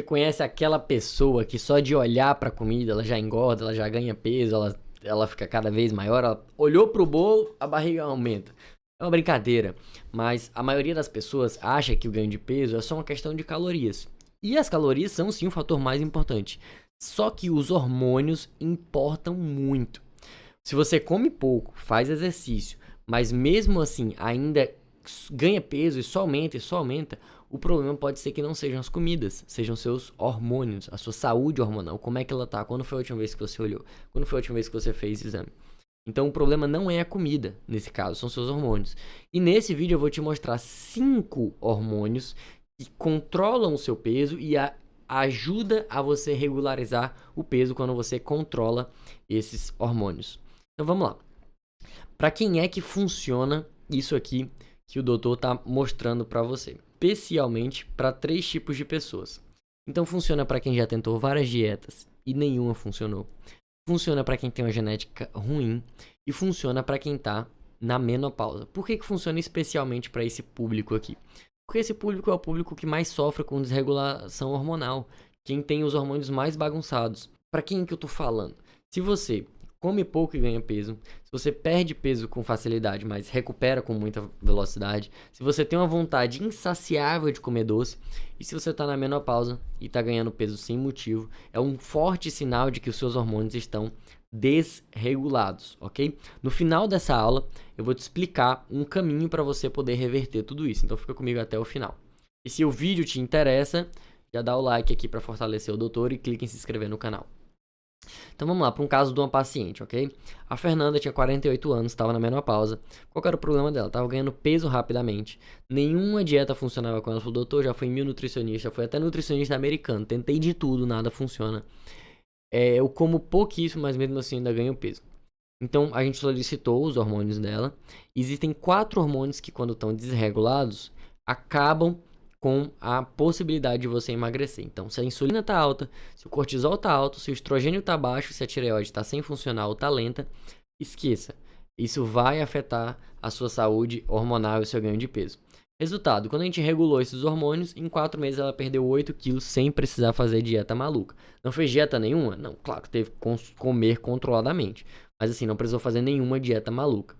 conhece aquela pessoa que só de olhar pra comida ela já engorda, ela já ganha peso, ela fica cada vez maior, ela olhou pro bolo, a barriga aumenta. É uma brincadeira, mas a maioria das pessoas acha que o ganho de peso é só uma questão de calorias. E as calorias são sim o fator mais importante. Só que os hormônios importam muito. Se você come pouco, faz exercício, mas mesmo assim ainda ganha peso e só aumenta, o problema pode ser que não sejam as comidas, sejam seus hormônios, a sua saúde hormonal. Como é que ela tá? Quando foi a última vez que você olhou? Quando foi a última vez que você fez exame? Então o problema não é a comida, nesse caso, são seus hormônios. E nesse vídeo eu vou te mostrar 5 hormônios que controlam o seu peso e ajuda a você regularizar o peso quando você controla esses hormônios. Então vamos lá. Para quem é que funciona isso aqui que o doutor está mostrando para você? Especialmente para 3 tipos de pessoas. Então funciona para quem já tentou várias dietas e nenhuma funcionou. Funciona para quem tem uma genética ruim e funciona para quem está na menopausa. Por que funciona especialmente para esse público aqui? Porque esse público é o público que mais sofre com desregulação hormonal, quem tem os hormônios mais bagunçados. Para quem que eu tô falando? Se você come pouco e ganha peso, se você perde peso com facilidade, mas recupera com muita velocidade, se você tem uma vontade insaciável de comer doce, e se você está na menopausa e está ganhando peso sem motivo, é um forte sinal de que os seus hormônios estão desregulados, ok? No final dessa aula, eu vou te explicar um caminho para você poder reverter tudo isso, então fica comigo até o final. E se o vídeo te interessa, já dá o like aqui para fortalecer o doutor e clique em se inscrever no canal. Então vamos lá, para um caso de uma paciente, ok? A Fernanda tinha 48 anos, estava na menopausa. Qual que era o problema dela? Estava ganhando peso rapidamente. Nenhuma dieta funcionava com ela. Ela falou, doutor, já fui em 1000 nutricionistas, fui até nutricionista americano. Tentei de tudo, nada funciona. Eu como pouquíssimo, mas mesmo assim ainda ganho peso. Então a gente solicitou os hormônios dela. Existem 4 hormônios que quando estão desregulados, acabam com a possibilidade de você emagrecer. Então, se a insulina está alta, se o cortisol está alto, se o estrogênio está baixo, se a tireoide está sem funcionar ou está lenta, esqueça. Isso vai afetar a sua saúde hormonal e o seu ganho de peso. Resultado, quando a gente regulou esses hormônios, em 4 meses ela perdeu 8 quilos sem precisar fazer dieta maluca. Não fez dieta nenhuma? Não, claro, teve que comer controladamente. Mas assim, não precisou fazer nenhuma dieta maluca.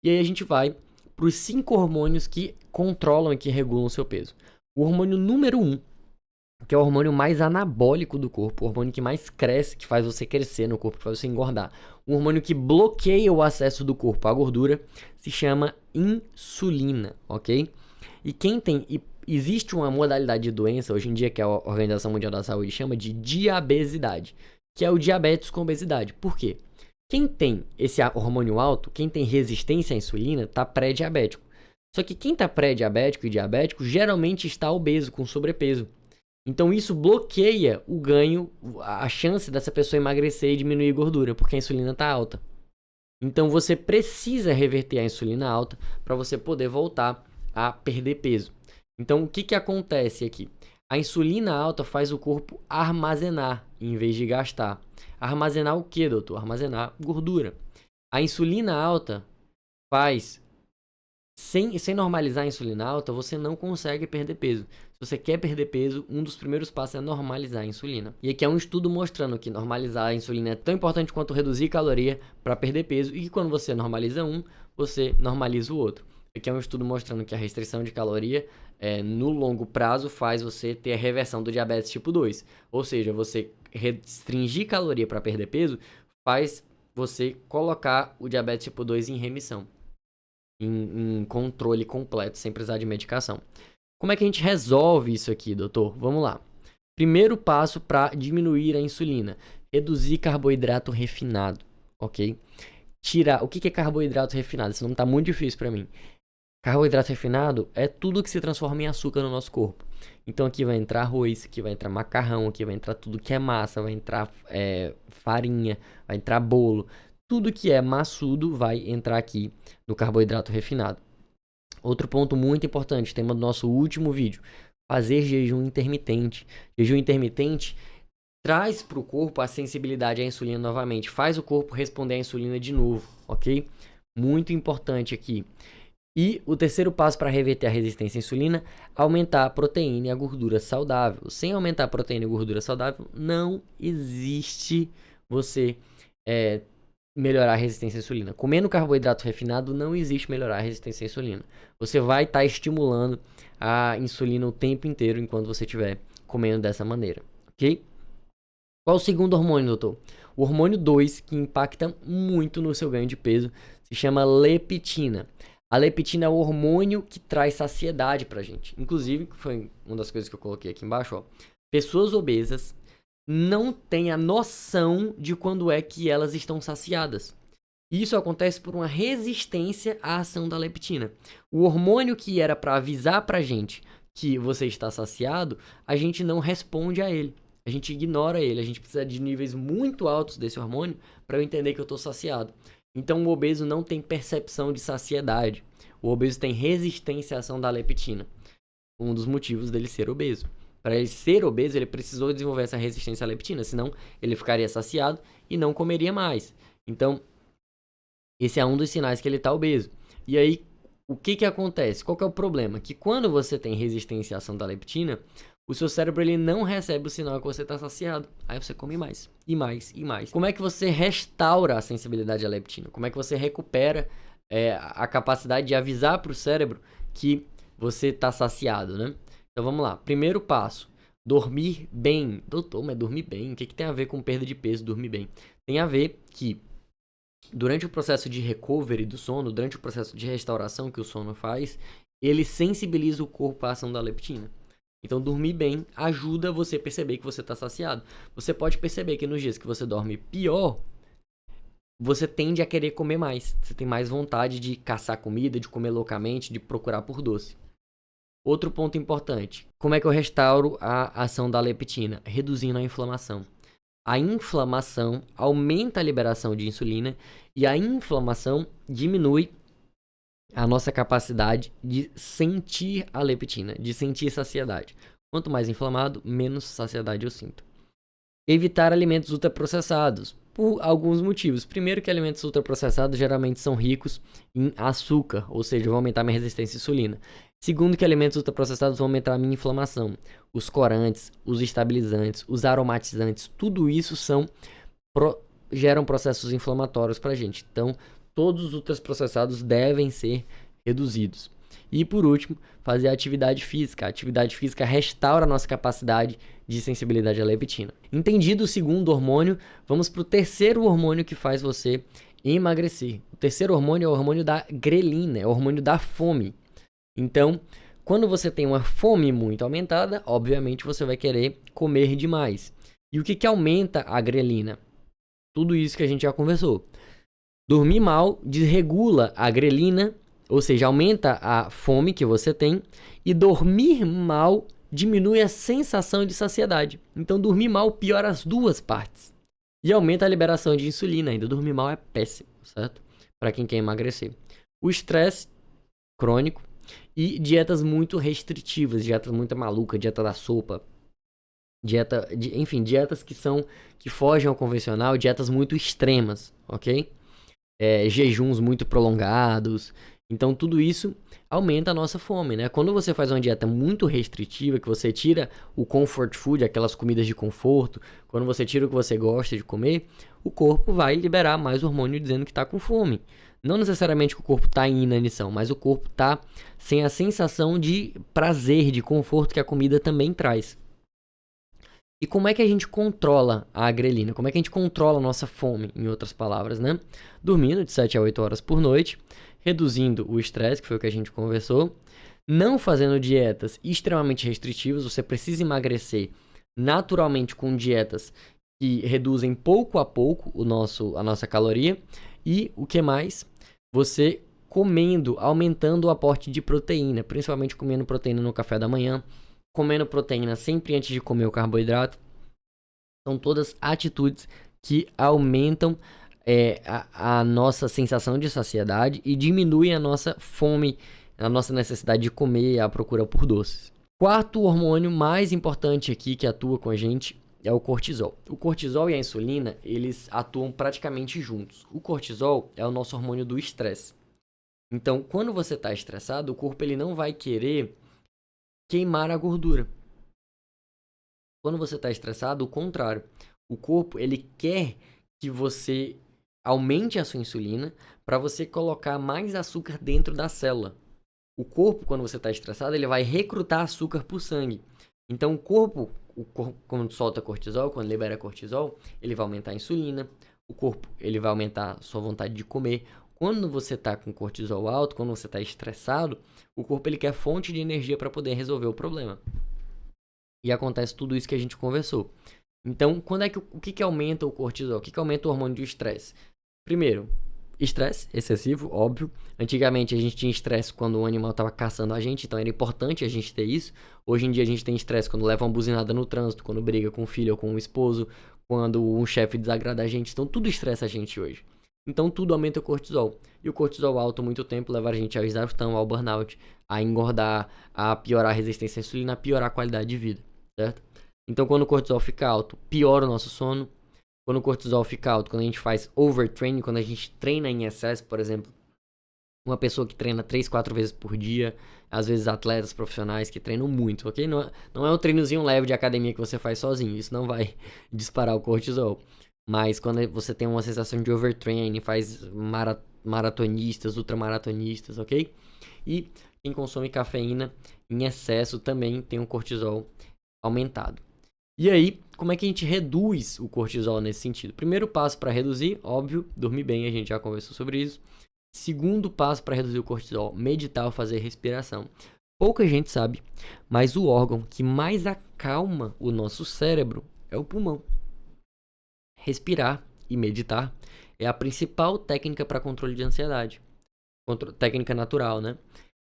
E aí a gente vai para os 5 hormônios que controlam e que regulam o seu peso. O hormônio número 1, que é o hormônio mais anabólico do corpo, o hormônio que mais cresce, que faz você crescer no corpo, que faz você engordar. O hormônio que bloqueia o acesso do corpo à gordura se chama insulina, ok? E existe uma modalidade de doença, hoje em dia, que a Organização Mundial da Saúde chama de diabesidade, que é o diabetes com obesidade. Por quê? Quem tem esse hormônio alto, quem tem resistência à insulina, está pré-diabético. Só que quem está pré-diabético e diabético geralmente está obeso, com sobrepeso. Então isso bloqueia o ganho, a chance dessa pessoa emagrecer e diminuir gordura, porque a insulina está alta. Então você precisa reverter a insulina alta para você poder voltar a perder peso. Então o que acontece aqui? A insulina alta faz o corpo armazenar em vez de gastar. Armazenar o que, doutor? Armazenar gordura. A insulina alta faz... Sem normalizar a insulina alta, você não consegue perder peso. Se você quer perder peso, um dos primeiros passos é normalizar a insulina. E aqui é um estudo mostrando que normalizar a insulina é tão importante quanto reduzir caloria para perder peso. E que quando você normaliza um, você normaliza o outro. Aqui é um estudo mostrando que a restrição de caloria no longo prazo faz você ter a reversão do diabetes tipo 2. Ou seja, você restringir caloria para perder peso faz você colocar o diabetes tipo 2 em remissão. Em controle completo, sem precisar de medicação. Como é que a gente resolve isso aqui, doutor? Vamos lá. Primeiro passo para diminuir a insulina: reduzir carboidrato refinado, ok? O que é carboidrato refinado? Esse nome tá muito difícil para mim. Carboidrato refinado é tudo que se transforma em açúcar no nosso corpo. Então aqui vai entrar arroz, aqui vai entrar macarrão, aqui vai entrar tudo que é massa, vai entrar farinha, vai entrar bolo. Tudo que é maçudo vai entrar aqui no carboidrato refinado. Outro ponto muito importante, tema do nosso último vídeo: fazer jejum intermitente. Jejum intermitente traz para o corpo a sensibilidade à insulina novamente, faz o corpo responder à insulina de novo, ok? Muito importante aqui. E o terceiro passo para reverter a resistência à insulina, aumentar a proteína e a gordura saudável. Sem aumentar a proteína e a gordura saudável, não existe você melhorar a resistência à insulina. Comendo carboidrato refinado, não existe melhorar a resistência à insulina. Você vai estar estimulando a insulina o tempo inteiro enquanto você estiver comendo dessa maneira, ok? Qual o segundo hormônio, doutor? O hormônio 2, que impacta muito no seu ganho de peso, se chama leptina. A leptina é o hormônio que traz saciedade pra gente. Inclusive, foi uma das coisas que eu coloquei aqui embaixo, ó. Pessoas obesas não têm a noção de quando é que elas estão saciadas. Isso acontece por uma resistência à ação da leptina. O hormônio que era para avisar pra gente que você está saciado, a gente não responde a ele. A gente ignora ele. A gente precisa de níveis muito altos desse hormônio para eu entender que eu estou saciado. Então o obeso não tem percepção de saciedade. O obeso tem resistência à ação da leptina. Um dos motivos dele ser obeso. Para ele ser obeso, ele precisou desenvolver essa resistência à leptina, senão ele ficaria saciado e não comeria mais. Então, esse é um dos sinais que ele está obeso. E aí, o que acontece? Qual que é o problema? Que quando você tem resistência à ação da leptina, o seu cérebro ele não recebe o sinal que você está saciado. Aí você come mais, e mais, e mais. Como é que você restaura a sensibilidade à leptina? Como é que você recupera a capacidade de avisar para o cérebro que você está saciado, né? Então vamos lá. Primeiro passo, dormir bem. Doutor, mas dormir bem? O que tem a ver com perda de peso, dormir bem? Tem a ver que durante o processo de recovery do sono, durante o processo de restauração que o sono faz, ele sensibiliza o corpo à ação da leptina. Então, dormir bem ajuda você a perceber que você está saciado. Você pode perceber que nos dias que você dorme pior, você tende a querer comer mais. Você tem mais vontade de caçar comida, de comer loucamente, de procurar por doce. Outro ponto importante. Como é que eu restauro a ação da leptina? Reduzindo a inflamação. A inflamação aumenta a liberação de insulina e a inflamação diminui a nossa capacidade de sentir a leptina, de sentir saciedade. Quanto mais inflamado, menos saciedade eu sinto. Evitar alimentos ultraprocessados, por alguns motivos. Primeiro que alimentos ultraprocessados geralmente são ricos em açúcar, ou seja, vão aumentar minha resistência à insulina. Segundo que alimentos ultraprocessados vão aumentar a minha inflamação. Os corantes, os estabilizantes, os aromatizantes, tudo isso geram processos inflamatórios para a gente. Então, todos os ultraprocessados devem ser reduzidos. E por último, fazer atividade física. A atividade física restaura a nossa capacidade de sensibilidade à leptina. Entendido o segundo hormônio, vamos para o terceiro hormônio que faz você emagrecer. O terceiro hormônio é o hormônio da grelina, é o hormônio da fome. Então, quando você tem uma fome muito aumentada, obviamente você vai querer comer demais. E o que aumenta a grelina? Tudo isso que a gente já conversou. Dormir mal desregula a grelina, ou seja, aumenta a fome que você tem. E dormir mal diminui a sensação de saciedade. Então, dormir mal piora as duas partes. E aumenta a liberação de insulina ainda. Dormir mal é péssimo, certo? Para quem quer emagrecer. O estresse crônico e dietas muito restritivas, dieta muito maluca, dieta da sopa, enfim, dietas que fogem ao convencional, dietas muito extremas, ok? Jejuns muito prolongados. Então, tudo isso aumenta a nossa fome, né? Quando você faz uma dieta muito restritiva, que você tira o comfort food, aquelas comidas de conforto, quando você tira o que você gosta de comer, o corpo vai liberar mais hormônio dizendo que está com fome. Não necessariamente que o corpo está em inanição, mas o corpo está sem a sensação de prazer, de conforto que a comida também traz. E como é que a gente controla a grelina? Como é que a gente controla a nossa fome, em outras palavras, né? Dormindo de 7 a 8 horas por noite, reduzindo o estresse, que foi o que a gente conversou, não fazendo dietas extremamente restritivas, você precisa emagrecer naturalmente com dietas que reduzem pouco a pouco a nossa caloria, e o que mais? Você comendo, aumentando o aporte de proteína, principalmente comendo proteína no café da manhã, comendo proteína sempre antes de comer o carboidrato. São todas atitudes que aumentam a nossa sensação de saciedade e diminuem a nossa fome, a nossa necessidade de comer, a procura por doces. Quarto hormônio mais importante aqui que atua com a gente é o cortisol. O cortisol e a insulina, eles atuam praticamente juntos. O cortisol é o nosso hormônio do estresse. Então, quando você está estressado, o corpo ele não vai querer queimar a gordura. Quando você está estressado, o contrário. O corpo ele quer que você aumente a sua insulina para você colocar mais açúcar dentro da célula. O corpo, quando você está estressado, ele vai recrutar açúcar para o sangue. Então, o corpo, quando solta cortisol, quando libera cortisol, ele vai aumentar a insulina. O corpo, ele vai aumentar a sua vontade de comer. Quando você está com cortisol alto, quando você está estressado, o corpo ele quer fonte de energia para poder resolver o problema. E acontece tudo isso que a gente conversou. Então, o que aumenta o cortisol? O que aumenta o hormônio de estresse? Primeiro, estresse excessivo, óbvio. Antigamente a gente tinha estresse quando o animal estava caçando a gente, então era importante a gente ter isso. Hoje em dia a gente tem estresse quando leva uma buzinada no trânsito, quando briga com o filho ou com o esposo, quando um chefe desagrada a gente. Então tudo estressa a gente hoje. Então tudo aumenta o cortisol. E o cortisol alto muito tempo leva a gente à exaustão, ao burnout, a engordar, a piorar a resistência à insulina, a piorar a qualidade de vida, certo? Então quando o cortisol fica alto, piora o nosso sono. Quando o cortisol fica alto, quando a gente faz overtraining, quando a gente treina em excesso, por exemplo, uma pessoa que treina 3, 4 vezes por dia, às vezes atletas profissionais que treinam muito, ok? Não é um treinozinho leve de academia que você faz sozinho, isso não vai disparar o cortisol. Mas quando você tem uma sensação de overtraining, faz maratonistas, ultramaratonistas, ok? E quem consome cafeína em excesso também tem um cortisol aumentado. E aí, como é que a gente reduz o cortisol nesse sentido? Primeiro passo para reduzir, óbvio, dormir bem, a gente já conversou sobre isso. Segundo passo para reduzir o cortisol, meditar ou fazer respiração. Pouca gente sabe, mas o órgão que mais acalma o nosso cérebro é o pulmão. Respirar e meditar é a principal técnica para controle de ansiedade. Técnica natural, né?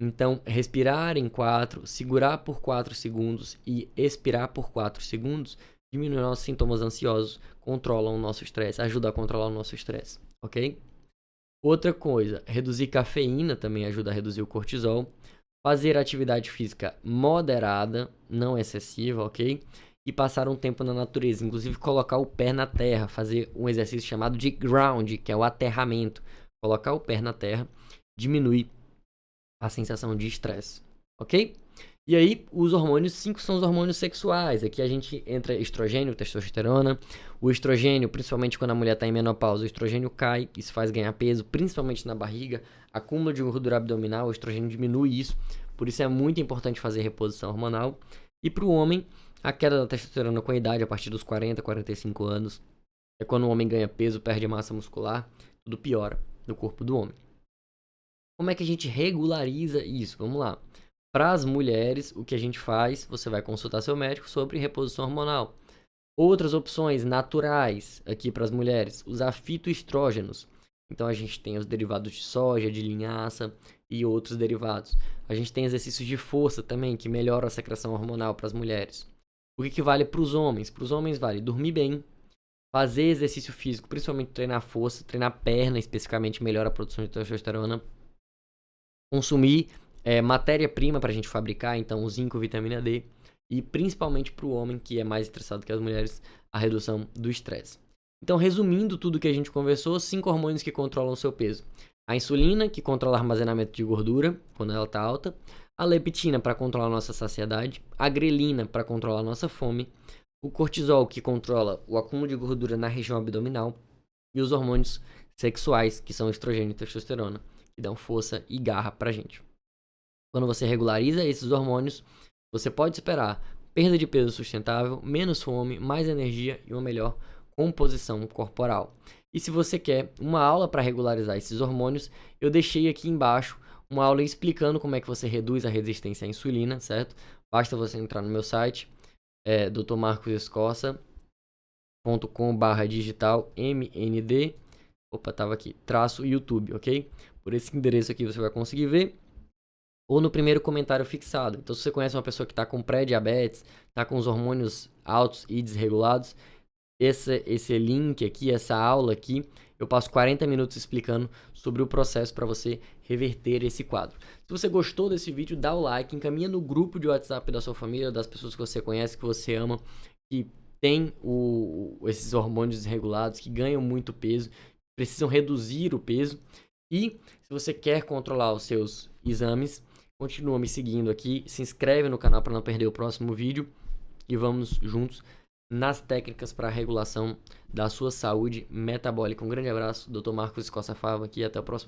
Então, respirar em 4, segurar por 4 segundos e expirar por 4 segundos diminui nossos sintomas ansiosos, controlam o nosso estresse, ajuda a controlar o nosso estresse, ok? Outra coisa, reduzir cafeína também ajuda a reduzir o cortisol. Fazer atividade física moderada, não excessiva, ok? E passar um tempo na natureza, inclusive colocar o pé na terra, fazer um exercício chamado de ground, que é o aterramento. Colocar o pé na terra diminui a sensação de estresse, ok? E aí, os hormônios 5 são os hormônios sexuais. Aqui a gente entra estrogênio, testosterona. O estrogênio, principalmente quando a mulher está em menopausa, o estrogênio cai, isso faz ganhar peso, principalmente na barriga. Acúmulo de gordura abdominal, o estrogênio diminui isso. Por isso é muito importante fazer reposição hormonal. E para o homem, a queda da testosterona com a idade, a partir dos 40, 45 anos, é quando o homem ganha peso, perde massa muscular, tudo piora no corpo do homem. Como é que a gente regulariza isso? Vamos lá. Para as mulheres, o que a gente faz? Você vai consultar seu médico sobre reposição hormonal. Outras opções naturais aqui para as mulheres, usar fitoestrógenos. Então a gente tem os derivados de soja, de linhaça e outros derivados. A gente tem exercícios de força também, que melhoram a secreção hormonal para as mulheres. O que vale para os homens? Para os homens vale dormir bem, fazer exercício físico, principalmente treinar força, treinar perna, especificamente melhora a produção de testosterona. Consumir matéria-prima para a gente fabricar, então zinco, vitamina D. E principalmente para o homem, que é mais estressado que as mulheres, a redução do estresse. Então, resumindo tudo que a gente conversou, 5 hormônios que controlam o seu peso. A insulina, que controla o armazenamento de gordura, quando ela está alta. A leptina, para controlar a nossa saciedade. A grelina, para controlar a nossa fome. O cortisol, que controla o acúmulo de gordura na região abdominal. E os hormônios sexuais, que são estrogênio e testosterona, que dão força e garra pra gente. Quando você regulariza esses hormônios, você pode esperar perda de peso sustentável, menos fome, mais energia e uma melhor composição corporal. E se você quer uma aula para regularizar esses hormônios, eu deixei aqui embaixo uma aula explicando como é que você reduz a resistência à insulina, certo? Basta você entrar no meu site, drmarcosescosa.com/digital-mnd, tava aqui, _YouTube, ok? Por esse endereço aqui você vai conseguir ver. Ou no primeiro comentário fixado. Então, se você conhece uma pessoa que está com pré-diabetes, está com os hormônios altos e desregulados, esse link aqui, essa aula aqui, eu passo 40 minutos explicando sobre o processo para você reverter esse quadro. Se você gostou desse vídeo, dá o like, encaminha no grupo de WhatsApp da sua família, das pessoas que você conhece, que você ama, que tem esses hormônios desregulados, que ganham muito peso, precisam reduzir o peso. E se você quer controlar os seus exames, continua me seguindo aqui, se inscreve no canal para não perder o próximo vídeo e vamos juntos nas técnicas para a regulação da sua saúde metabólica. Um grande abraço, Dr. Marcos Costa Fava aqui, até o próximo.